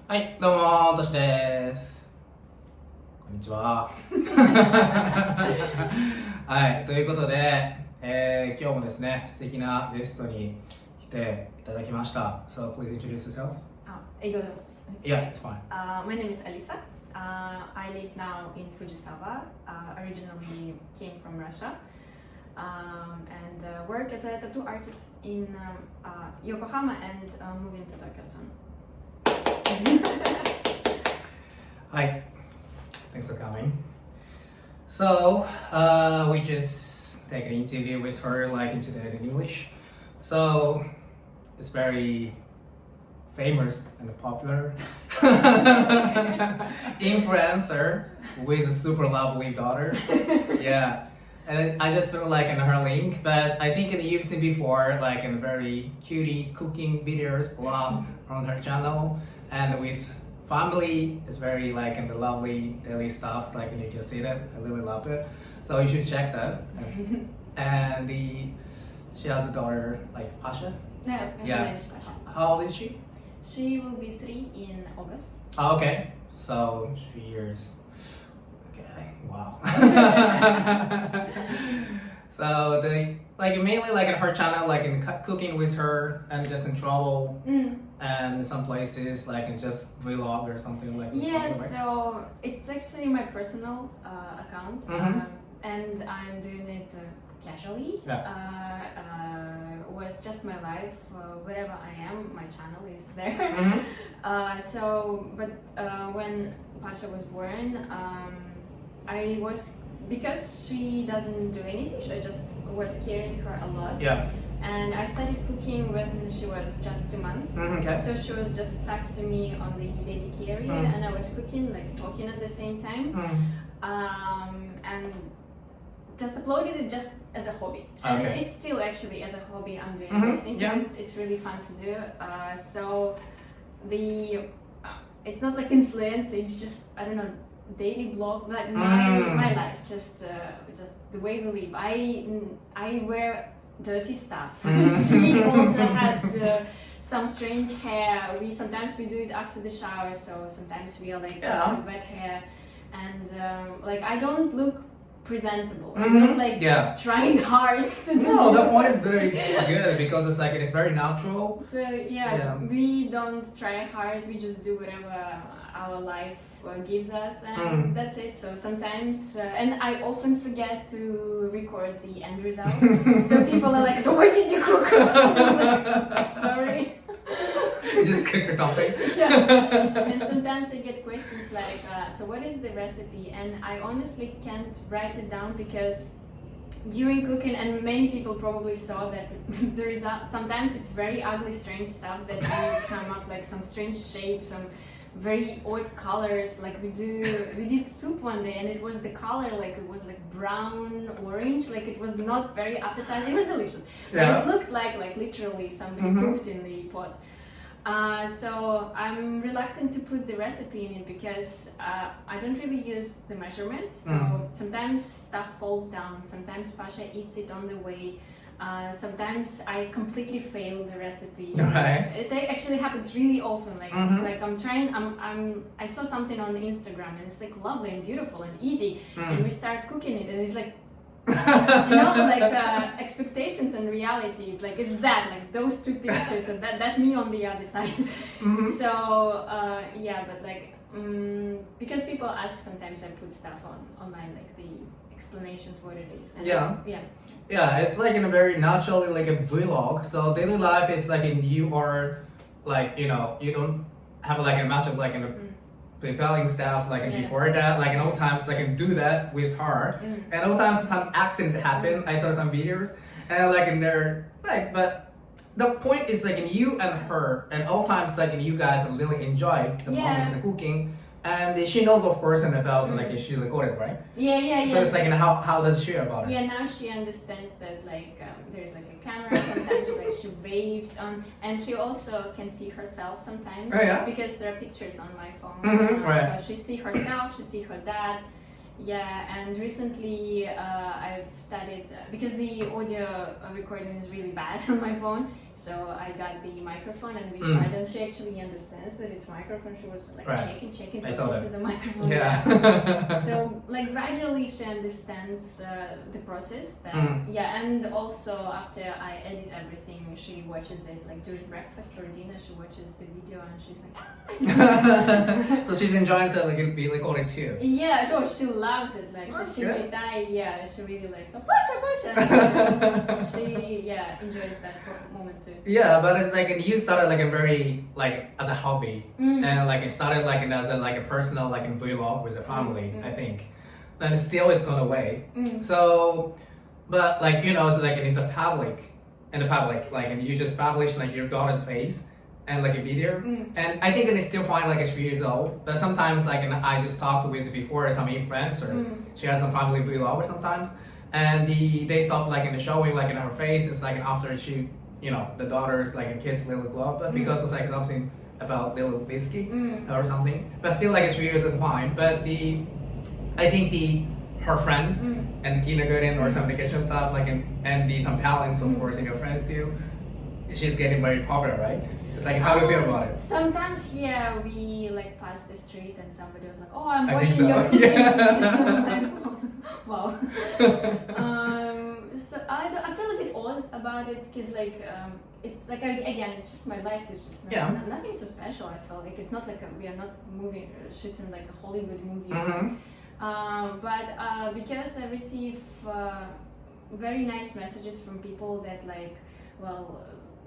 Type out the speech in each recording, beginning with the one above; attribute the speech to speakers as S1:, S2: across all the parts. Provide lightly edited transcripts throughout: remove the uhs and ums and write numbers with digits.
S1: はい、どうもとしです。こんにちは。はい、ということで、今日もですね、素敵なゲストに来ていただきました。So please introduce yourself.
S2: 英語でも
S1: Yeah, it's fine.
S2: My name is Alisa. I live now in Fujisawa. Originally came from Russia. And work as a tattoo artist in Yokohama and moving to Tokyo soon.
S1: Hi, thanks for coming. So, we just take an interview with her like in today in English. So, it's very famous and popular influencer with a super lovely daughter. Yeah. And I just put like in her link, but I think you've seen before like in very cutie cooking videos a lot on her channel, and with family it's very like in the lovely daily stuff, like you can see that I really loved it, so you should check that. And she has a daughter like Pasha.
S2: No, her name is Pasha.
S1: How old is she?
S2: She will be 3 in August.
S1: Oh, okay, so 3 years. Okay, wow. So they like mainly like in her channel, like in cooking with her and just in travel and some places like in just vlog or something like.
S2: Yeah,
S1: something, right?
S2: so it's actually my personal account, and I'm doing it casually.
S1: Yeah.
S2: Was just my life. Wherever I am, my channel is there. When Pasha was born, I was, because she doesn't do anything, I just was carrying her a lot.
S1: Yeah.
S2: And I started cooking when she was just 2 months.
S1: Okay.
S2: So she was just stuck to me on the baby carrier, and I was cooking, like talking at the same time. And just uploaded it just as a hobby. And it's still actually as a hobby I'm doing this thing, because it's really fun to do. So it's not like influence, it's just, I don't know, daily blog, but my life, just the way we live. I wear dirty stuff. She also has some strange hair. Sometimes we do it after the shower, so sometimes we are like wet hair, and like I don't look presentable. I'm not like trying hard to do.
S1: No, that one is very good because it's like it's very natural.
S2: So we don't try hard. We just do whatever our life gives us, and that's it. So sometimes, and I often forget to record the end result. So people are like, "So what did you cook?" Like, sorry.
S1: You just cook or something.
S2: Yeah. And sometimes I get questions like, "So what is the recipe?" And I honestly can't write it down because during cooking, and many people probably saw that there is sometimes it's very ugly, strange stuff that will come up, like some strange shapes, some very odd colors. Like we did soup one day, and it was the color like it was like brown orange, like it was not very appetizing. It was delicious, but it looked like literally somebody pooped in the pot. So I'm reluctant to put the recipe in it because I don't really use the measurements. So sometimes stuff falls down, sometimes Pasha eats it on the way. Sometimes I completely fail the recipe.
S1: Right.
S2: It actually happens really often. Like like I saw something on Instagram and it's like lovely and beautiful and easy, and we start cooking it and it's like expectations and reality, like it's that, like those two pictures and that me on the other side. So but like because people ask, sometimes I put stuff online, like the explanations what it is. And
S1: yeah, it's like in a very naturally like a vlog. So daily life is like in you are like you don't have like a much of like in a preparing stuff like before that, like in all times like can do that with her, and all times some accident happen. I saw some videos and like in there like, but the point is like in you and her, and all times like in you guys really enjoy the moments in the cooking, and she knows of course and about like she recorded, right? So it's like how does she about it?
S2: Yeah, now she understands that like there's like a camera. Sometimes like she waves on, and she also can see herself sometimes because there are pictures on my phone. So she see herself, she see her dad, Yeah, and recently I've studied because the audio recording is really bad on my phone, so I got the microphone and we tried, and she actually understands that it's microphone. She was like checking to talk to the microphone.
S1: Yeah.
S2: So like gradually she understands the process. That, yeah, and also after I edit everything, she watches it like during breakfast or dinner. She watches the video and she's like, ah.
S1: So she's enjoying to like be recorded too.
S2: Yeah, oh, she loves it. Like she really likes. So Pasha. She enjoys that moment too.
S1: Yeah, but it's like you started like a very like as a hobby, and like it started like as a personal like a vlog with a family, I think. And still it's gone away. So, but like it's like in the public, like and you just publish like your daughter's face and like a video, and I think it's still fine like 3 years old. But sometimes like I just talked with before some influencers. She has some family vlog sometimes, and they stop like showing like in her face. It's like after she the daughters like and kids little grow up, but because it's like something about little whiskey or something. But still like 3 years is fine. But I think her friend and kindergarten or some education stuff like and some parents of course and your friends too. She's getting very popular, right? It's like how do you feel about it?
S2: Sometimes we like pass the street and somebody was like, "Oh, I'm
S1: I
S2: watching
S1: think so.
S2: your video."
S1: Yeah.
S2: Wow. So I feel a bit odd about it because like it's like again it's just my life. It's just nothing so special. I feel like it's not like we are not shooting like a Hollywood movie. But because I receive very nice messages from people that like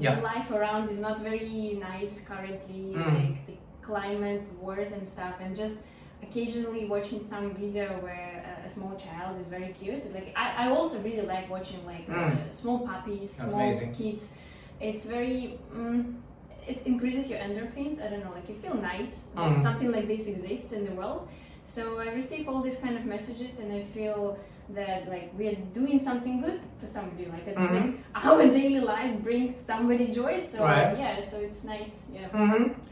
S2: the life around is not very nice currently, like the climate wars and stuff, and just occasionally watching some video where a small child is very cute. Like I also really like watching like small puppies, small kids. It's very it increases your endorphins. I don't know, like you feel nice that something like this exists in the world. So I receive all these kind of messages and I feel that like we are doing something good for somebody, like our daily life brings somebody joy. So so it's nice.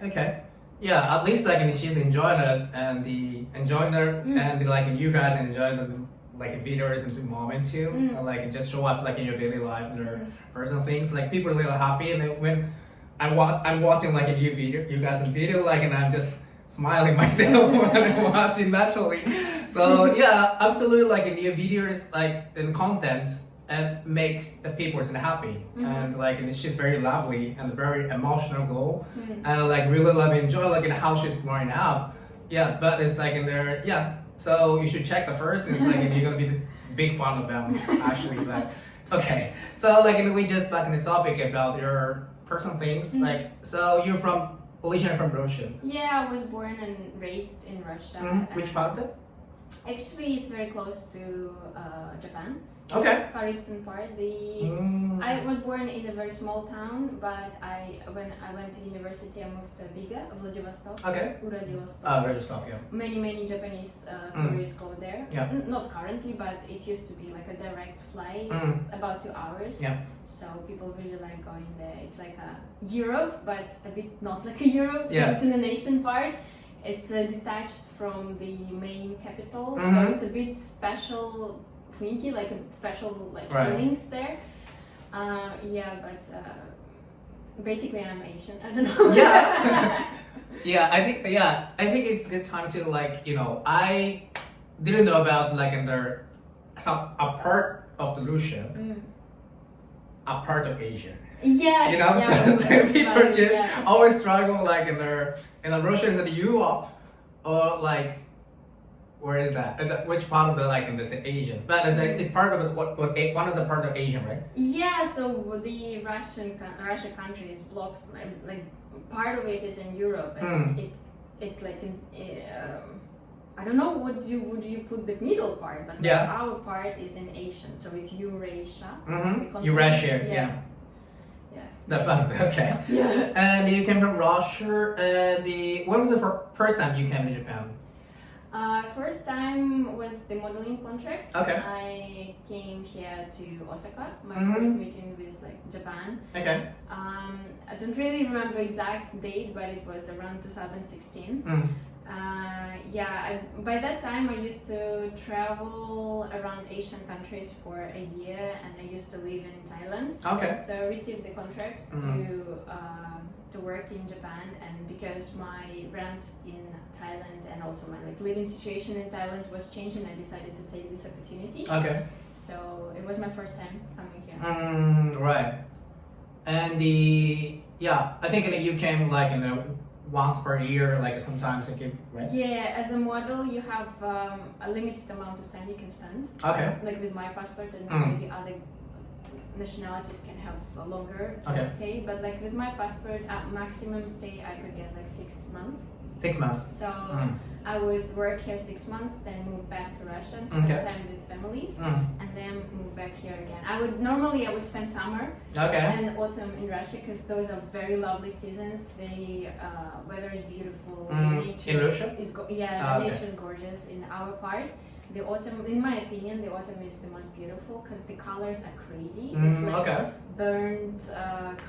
S1: Okay. Yeah, at least like she's enjoying it and enjoying it and like you guys enjoy the like videos and the moment too, and like just show up like in your daily life and your personal things. Like people are really happy, and then when I'm watching like a new video, you guys in video, like, and I'm just smiling myself when I'm watching naturally. So yeah, absolutely, like in your videos, like in content, and makes the people happy, and like and she's very lovely and very emotional girl, and like really love and enjoy like in how she's growing up. Yeah, but it's like in there, so you should check the first. It's like you're gonna be the big fan of them actually. Like okay, so like we just back in the topic about your personal things. Like so you're originally from Russia.
S2: Yeah, I was born and raised in Russia.
S1: Which part of it?
S2: Actually, it's very close to Japan.
S1: Okay.
S2: Far eastern part. I was born in a very small town, but when I went to university, I moved to bigger, Vladivostok.
S1: Okay.
S2: Vladivostok.
S1: Vladivostok, yeah.
S2: Many Japanese tourists go there.
S1: Yeah.
S2: Not currently, but it used to be like a direct flight, about 2 hours.
S1: Yeah.
S2: So people really like going there. It's like a Europe, but a bit not like a Europe.
S1: Yeah.
S2: It's in the nation part. It's detached from the main capital, so it's a bit special.雰囲気, like a special like feelings there. But basically I'm Asian. I don't know.
S1: Yeah. I think it's a good time to like I didn't know about like a part of the Russia, a part of Asia.
S2: Yes.
S1: So people just always struggle like in the Russia and the Europe, or like. Where is that? Is that which part of the like in the Asian? But it's part of one of the part of Asian, right?
S2: Yeah. So the Russia country is blocked. Like part of it is in Europe, and it like I don't know would you put the middle part, but our part is in Asian, so it's Eurasia.
S1: Eurasia, yeah. Okay. Yeah. And you came from Russia. And when was the first time you came to Japan?
S2: First time was the modeling contract.
S1: Okay.
S2: I came here to Osaka. My first meeting with like Japan.
S1: Okay.
S2: I don't really remember exact date, but it was around 2016. By that time I used to travel around Asian countries for a year, and I used to live in Thailand.
S1: Okay.
S2: So I received the contract to work in Japan, and because my rent in Thailand and also my living situation in Thailand was changing, I decided to take this opportunity.
S1: Okay.
S2: So it was my first time coming here.
S1: Right. And I think you came like once per year, like sometimes right?
S2: Yeah, as a model you have a limited amount of time you can spend.
S1: Okay.
S2: Like with my passport, and maybe other nationalities can have a longer stay, but like with my passport, maximum stay I could get like 6 months.
S1: 6 months.
S2: So I would work here 6 months, then move back to Russia and spend time with families, and then move back here again. I would spend summer and autumn in Russia, because those are very lovely seasons. The weather is beautiful. The nature
S1: in Russia?
S2: The nature is gorgeous. In our part, the autumn, in my opinion, the autumn is the most beautiful, because the colors are crazy. It's like burnt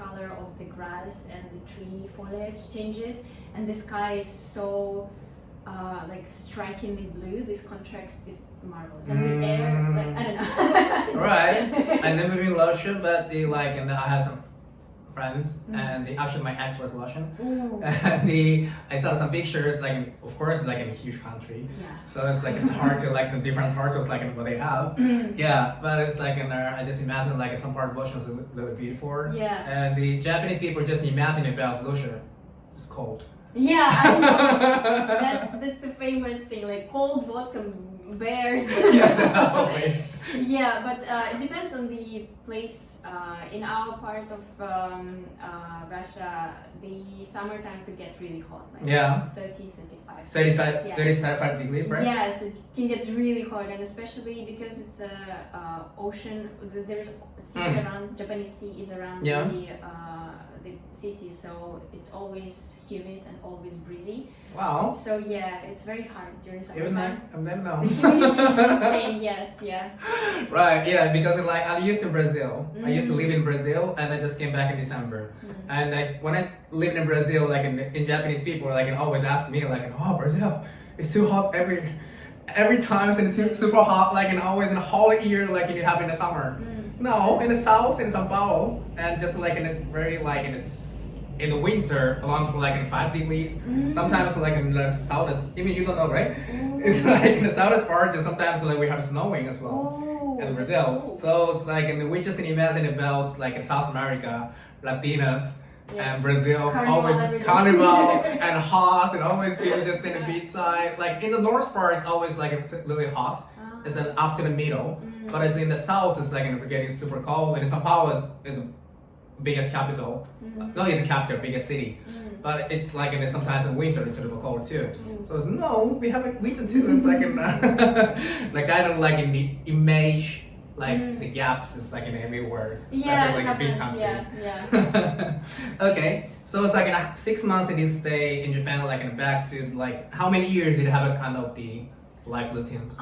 S2: color of the grass, and the tree foliage changes, and the sky is so like strikingly blue. This contrast is marvelous, and the air, like I don't know.
S1: Right. I never been Russian, but and I have some friends, and actually my ex was Russian, and I saw some pictures, of course, in a huge country, so it's hard to some different parts of what they have, but it's I just imagine some part of Russia is really beautiful, and the Japanese people just imagine about Russia, it's cold.
S2: Yeah, I know. That's the famous thing, like cold vodka, bears.
S1: Always.
S2: Yeah, but it depends on the place. In our part of Russia, the summertime could get really hot, 30, 35.
S1: 35 degrees, right?
S2: Yes, it can get really hot, and especially because it's a ocean. There's sea around. Japanese Sea is around the city, so it's always humid and always breezy.
S1: Wow.
S2: So it's very hard during summertime.
S1: I've never known.
S2: The humidity is insane. Yes,
S1: Right, because I used to Brazil. I used to live in Brazil, and I just came back in December. And when I lived in Brazil, in Japanese people always ask me oh, Brazil, it's too hot every time, it's super hot, and always in a whole year you have in the summer. No, in the south, in São Paulo, and just in this very in the winter, along for 5 degrees. Sometimes in the southest, even you don't know, right? It's in the southest part, and sometimes we have snowing as well in Brazil.
S2: Cool.
S1: So it's and we just imagine about in South America, Latinas. And Brazil, always carnival and hot, and always just in the beach side. In the north part, always it's really hot. It's after the middle, but it's in the south. It's getting super cold. And São Paulo is the biggest capital, not even the capital, biggest city. But it's sometimes in winter it's super cold too. So it's, no, we have a winter too. It's kind of in the image. The gaps is in everywhere. Big countries. Okay, so it's 6 months and you stay in Japan, back to how many years did you have a kind of the life routines?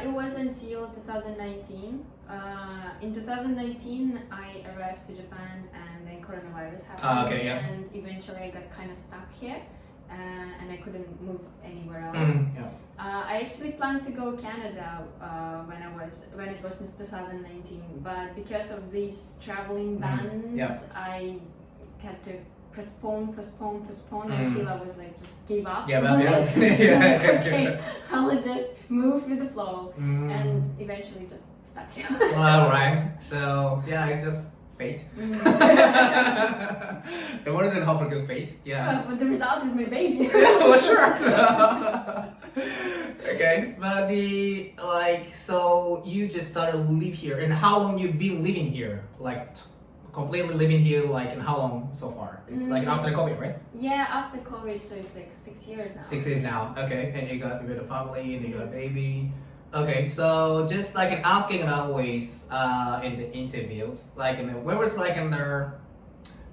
S2: It was until 2019. In 2019, I arrived to Japan, and then coronavirus happened. And eventually I got kind of stuck here. And I couldn't move anywhere else. I actually planned to go Canada when it was 2019, but because of these traveling bans, I had to postpone until I was just gave up. Okay, I'll just move with the flow, and eventually just stuck here.
S1: All right. So it's just fate. The one is in hope for good fate.
S2: But the result is my baby.
S1: Well, sure. Okay, but so you just started to live here, and how long you been living here? Completely living here, and how long so far? It's after COVID, right?
S2: Yeah, after COVID, so it's 6 years now.
S1: 6 years now. Okay, and you got a family, and you got a baby. Okay, so just asking always in the interviews, where was in there?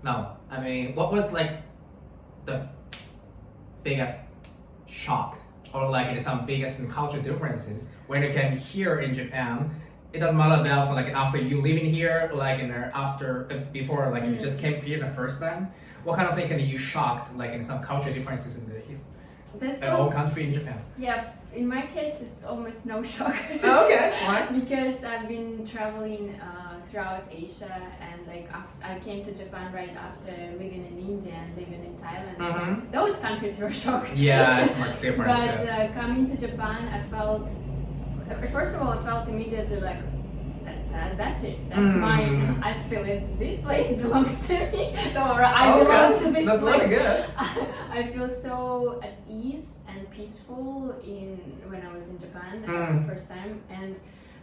S1: No, I mean, what was the biggest shock or some biggest cultural differences when you came here in Japan? It doesn't matter about after you living here, before you just came here the first time. What kind of thing can you shocked in some cultural differences in
S2: That's
S1: an old country in Japan?
S2: Yeah, in my case, it's almost no shock.
S1: Oh, okay, fine.
S2: Because I've been traveling throughout Asia, and like I came to Japan right after living in India and living in Thailand. So those countries were shocking.
S1: Yeah, it's much different.
S2: But coming to Japan, I felt, first of all, I felt immediately like, that's it. That's mine. I feel it. This place belongs to me. Or I belong to this
S1: That's
S2: place.
S1: really good.
S2: I feel so at ease and peaceful when I was in Japan the first time.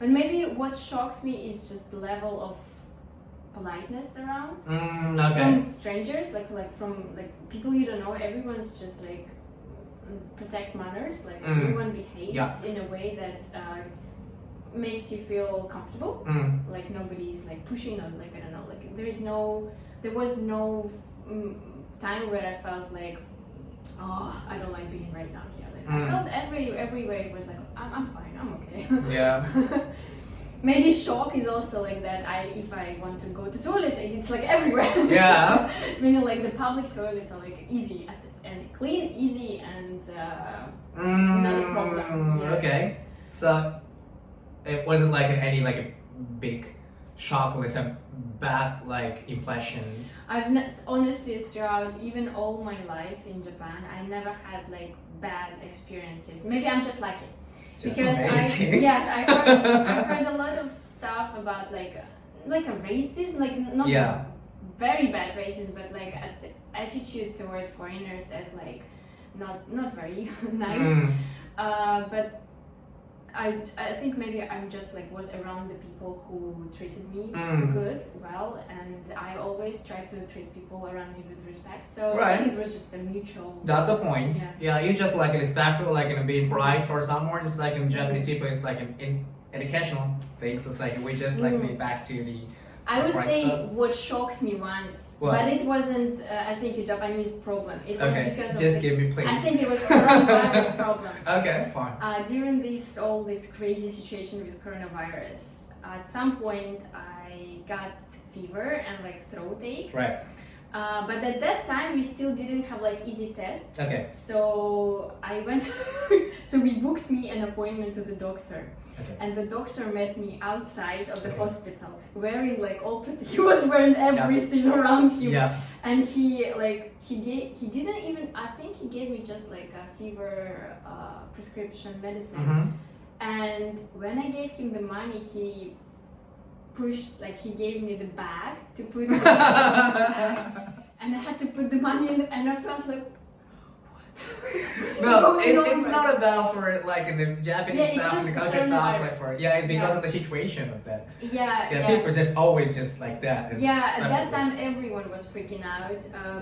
S2: But maybe what shocked me is just the level of politeness around from strangers, like from like people you don't know. Everyone's just like protect manners. Like everyone behaves in a way that makes you feel comfortable. Like nobody's like pushing on, like I don't know, like there was no time where I felt like, oh, I don't like being right now here. Like I felt every way it was like I'm fine, I'm okay.
S1: Yeah.
S2: Maybe shock is also like that. If I want to go to toilet, it's like everywhere.
S1: Yeah.
S2: Meaning like the public toilets are like easy and clean, easy, and not a problem. Yeah.
S1: Okay. So it wasn't like any like a big shock or some bad like impression.
S2: Honestly, throughout even all my life in Japan, I never had like bad experiences. Maybe I'm just lucky. Because I heard a lot of stuff about like a racism, like not very bad racism, but like attitude toward foreigners as like not very nice. But I think maybe I'm just like was around the people who treated me well, and I always try to treat people around me with respect. So I think it was just a mutual.
S1: That's the point. Yeah, you just like respectful, like being polite for someone. It's like in Japanese people, it's like in educational things. It's like we just like be back to the.
S2: I would say what shocked me once, but it wasn't. I think a Japanese problem. It was because of
S1: just give me please.
S2: I think it was coronavirus problem.
S1: Okay, fine.
S2: During all this crazy situation with coronavirus, at some point I got fever and like throat ache.
S1: Right.
S2: But at that time we still didn't have like easy tests.
S1: Okay.
S2: So I went. So we booked me an appointment to the doctor. Okay. And the doctor met me outside of the hospital, wearing like he was wearing everything around him. Yeah. And he didn't even, I think he gave me just like a fever prescription medicine. And when I gave him the money, he gave me the bag to put in the bag, and I had to put the money in, and I felt like,
S1: no, it's not about for like in the Japanese stuff and the culture stuff, like for it's because of the situation of that. People just always just like that.
S2: At that time everyone was freaking out,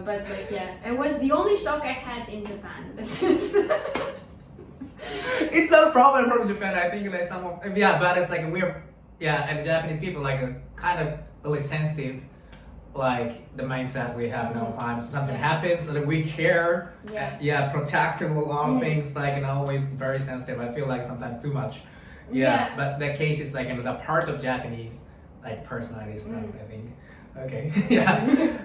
S2: but like it was the only shock I had in Japan. That's it.
S1: It's not a problem from Japan. I think like some of but it's like we're and the Japanese people like kind of really sensitive. Like the mindset we have now, something happens, so that we care, protective of a lot of things, like and always very sensitive. I feel like sometimes too much. But the case is like the part of Japanese like personality stuff. I think. Okay.